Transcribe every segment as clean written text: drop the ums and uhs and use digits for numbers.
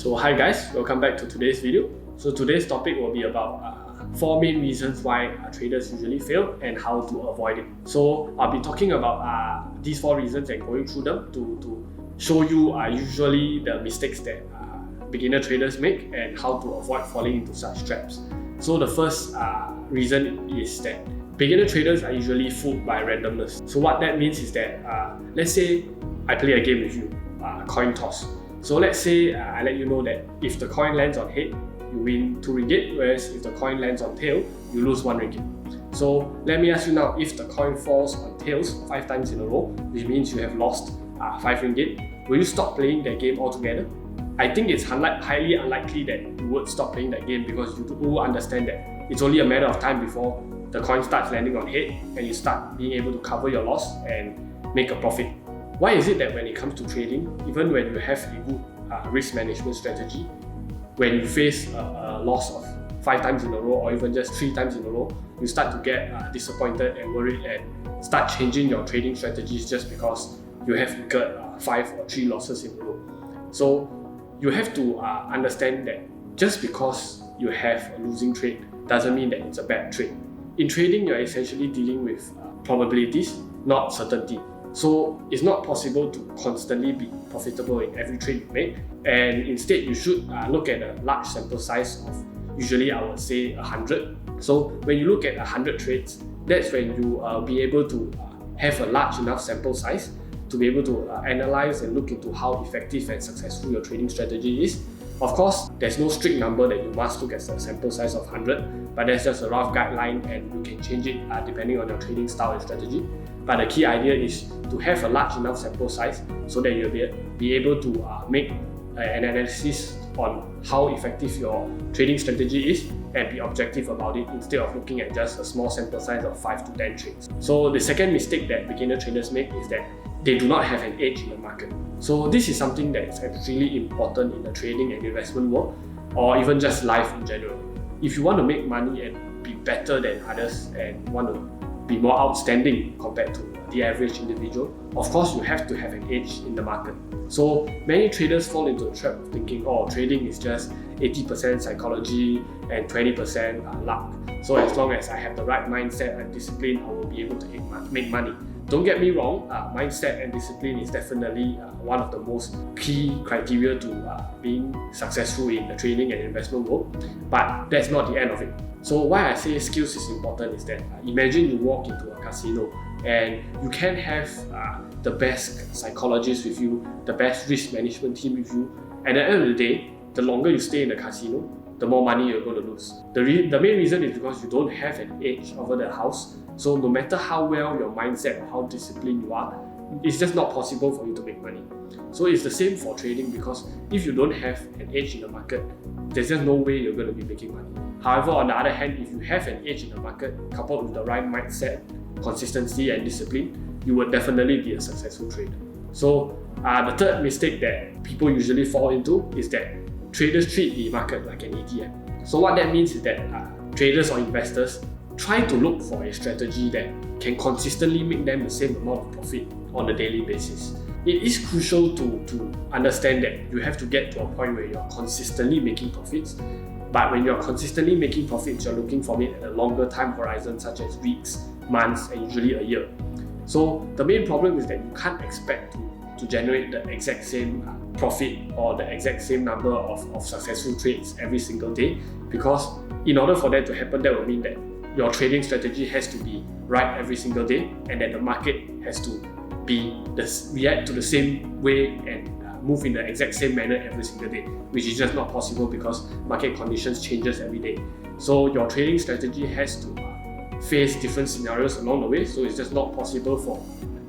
So hi guys, welcome back to today's video. So today's topic will be about 4 main reasons why traders usually fail and how to avoid it. So I'll be talking about these 4 reasons and going through them to show you usually the mistakes that beginner traders make and how to avoid falling into such traps. So the first reason is that beginner traders are usually fooled by randomness. So what that means is that let's say I play a game with you, coin toss. So let's say I let you know that if the coin lands on head, you win 2 ringgit, whereas if the coin lands on tail, you lose 1 ringgit. So let me ask you now, if the coin falls on tails 5 times in a row, which means you have lost 5 ringgit, will you stop playing that game altogether? I think it's highly unlikely that you would stop playing that game because you do understand that it's only a matter of time before the coin starts landing on head and you start being able to cover your loss and make a profit. Why is it that when it comes to trading, even when you have a good risk management strategy, when you face a loss of 5 times in a row or even just 3 times in a row, you start to get disappointed and worried and start changing your trading strategies just because you have incurred 5 or 3 losses in a row? So you have to understand that just because you have a losing trade doesn't mean that it's a bad trade. In trading, you're essentially dealing with probabilities, not certainty. So it's not possible to constantly be profitable in every trade you make, and instead you should look at a large sample size of usually I would say 100. So when you look at 100 trades, that's when you will be able to have a large enough sample size to be able to analyze and look into how effective and successful your trading strategy is. Of course, there's no strict number that you must look at a sample size of 100, but that's just a rough guideline and you can change it depending on your trading style and strategy. But the key idea is to have a large enough sample size so that you'll be able to make an analysis on how effective your trading strategy is and be objective about it instead of looking at just a small sample size of 5 to 10 trades. So the second mistake that beginner traders make is that they do not have an edge in the market. So this is something that is extremely important in the trading and investment world, or even just life in general. If you want to make money and be better than others and want to be more outstanding compared to the average individual, of course you have to have an edge in the market. So many traders fall into the trap of thinking, oh, trading is just 80% psychology and 20% luck. So as long as I have the right mindset and discipline, I will be able to make money. Don't get me wrong, mindset and discipline is definitely one of the most key criteria to being successful in the trading and investment world, but that's not the end of it. So why I say skills is important is that imagine you walk into a casino and you can have the best psychologists with you, the best risk management team with you, and at the end of the day, the longer you stay in the casino, the more money you're going to lose. The main reason is because you don't have an edge over the house. So no matter how well your mindset or how disciplined you are, it's just not possible for you to make money. So it's the same for trading, because if you don't have an edge in the market, there's just no way you're going to be making money. However, on the other hand, if you have an edge in the market coupled with the right mindset, consistency and discipline, you would definitely be a successful trader. So the third mistake that people usually fall into is that traders treat the market like an ATM. So what that means is that traders or investors try to look for a strategy that can consistently make them the same amount of profit on a daily basis. It is crucial to understand that you have to get to a point where you're consistently making profits. But when you're consistently making profits, you're looking for it at a longer time horizon, such as weeks, months, and usually a year. So the main problem is that you can't expect to generate the exact same profit or the exact same number of successful trades every single day, because in order for that to happen, that will mean that your trading strategy has to be right every single day and that the market has to react to the same way and move in the exact same manner every single day, which is just not possible because market conditions changes every day. So your trading strategy has to face different scenarios along the way, so it's just not possible for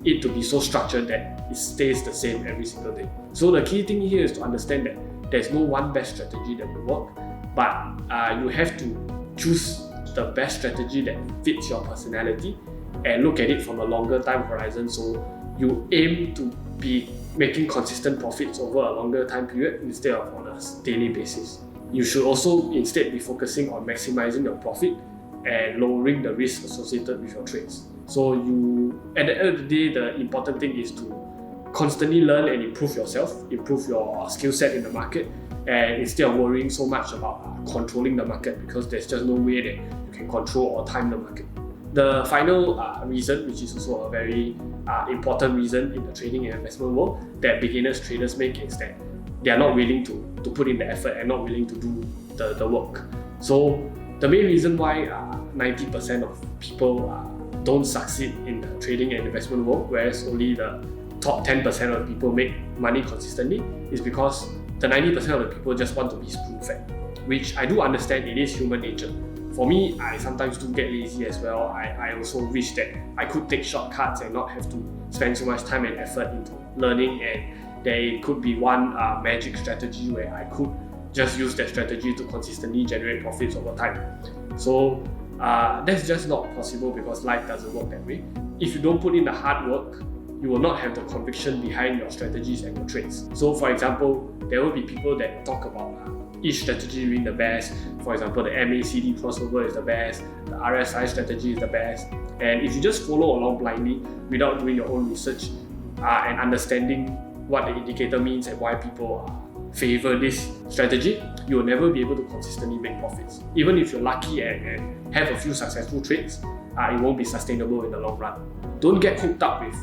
it to be so structured that it stays the same every single day. So the key thing here is to understand that there's no one best strategy that will work, but you have to choose the best strategy that fits your personality and look at it from a longer time horizon, so you aim to be making consistent profits over a longer time period instead of on a daily basis. You should also instead be focusing on maximizing your profit and lowering the risk associated with your trades. So at the end of the day, the important thing is to constantly learn and improve yourself, improve your skill set in the market, and instead of worrying so much about controlling the market, because there's just no way that you can control or time the market. The final reason, which is also a very important reason in the trading and investment world that beginners traders make, is that they are not willing to put in the effort and not willing to do the work. So the main reason why 90% of people don't succeed in the trading and investment world, whereas only the top 10% of the people make money consistently, is because the 90% of the people just want to be spoon-fed, which I do understand. It is human nature. For me, I sometimes do get lazy as well. I also wish that I could take shortcuts and not have to spend so much time and effort into learning, and there could be one magic strategy where I could just use that strategy to consistently generate profits over time. So that's just not possible, because life doesn't work that way. If you don't put in the hard work, you will not have the conviction behind your strategies and your trades. So for example, there will be people that talk about each strategy being the best. For example, the MACD crossover is the best, the RSI strategy is the best. And if you just follow along blindly without doing your own research and understanding what the indicator means and why people favor this strategy, you will never be able to consistently make profits. Even if you're lucky and have a few successful trades, it won't be sustainable in the long run. Don't get hooked up with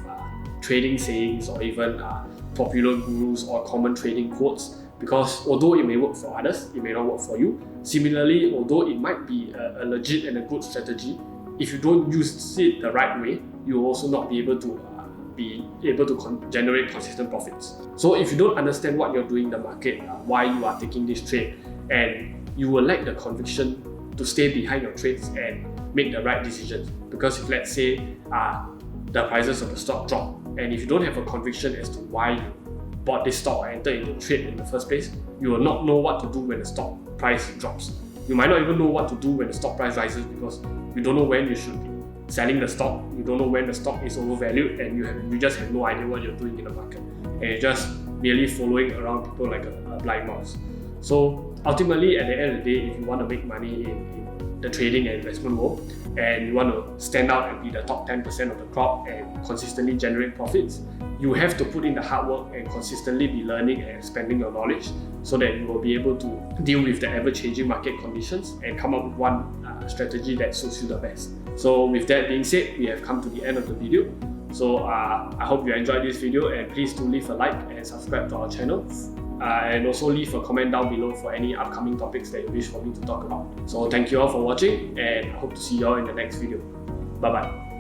trading sayings or even popular gurus or common trading quotes, because although it may work for others, it may not work for you. Similarly, although it might be a legit and a good strategy, if you don't use it the right way, you will also not be able to generate consistent profits. So if you don't understand what you're doing in the market, why you are taking this trade, and you will lack the conviction to stay behind your trades and make the right decisions. Because if, let's say, the prices of the stock drop, and if you don't have a conviction as to why you bought this stock or entered into the trade in the first place, you will not know what to do when the stock price drops. You might not even know what to do when the stock price rises, because you don't know when you should be selling the stock, you don't know when the stock is overvalued, and you just have no idea what you're doing in the market, and you're just merely following around people like a blind mouse. So ultimately, at the end of the day, if you want to make money in the trading and investment world, and you want to stand out and be the top 10% of the crop and consistently generate profits, you have to put in the hard work and consistently be learning and expanding your knowledge, so that you will be able to deal with the ever-changing market conditions and come up with one strategy that suits you the best. So with that being said, we have come to the end of the video. So I hope you enjoyed this video, and please do leave a like and subscribe to our channel. And also leave a comment down below for any upcoming topics that you wish for me to talk about. So thank you all for watching, and I hope to see you all in the next video. Bye bye.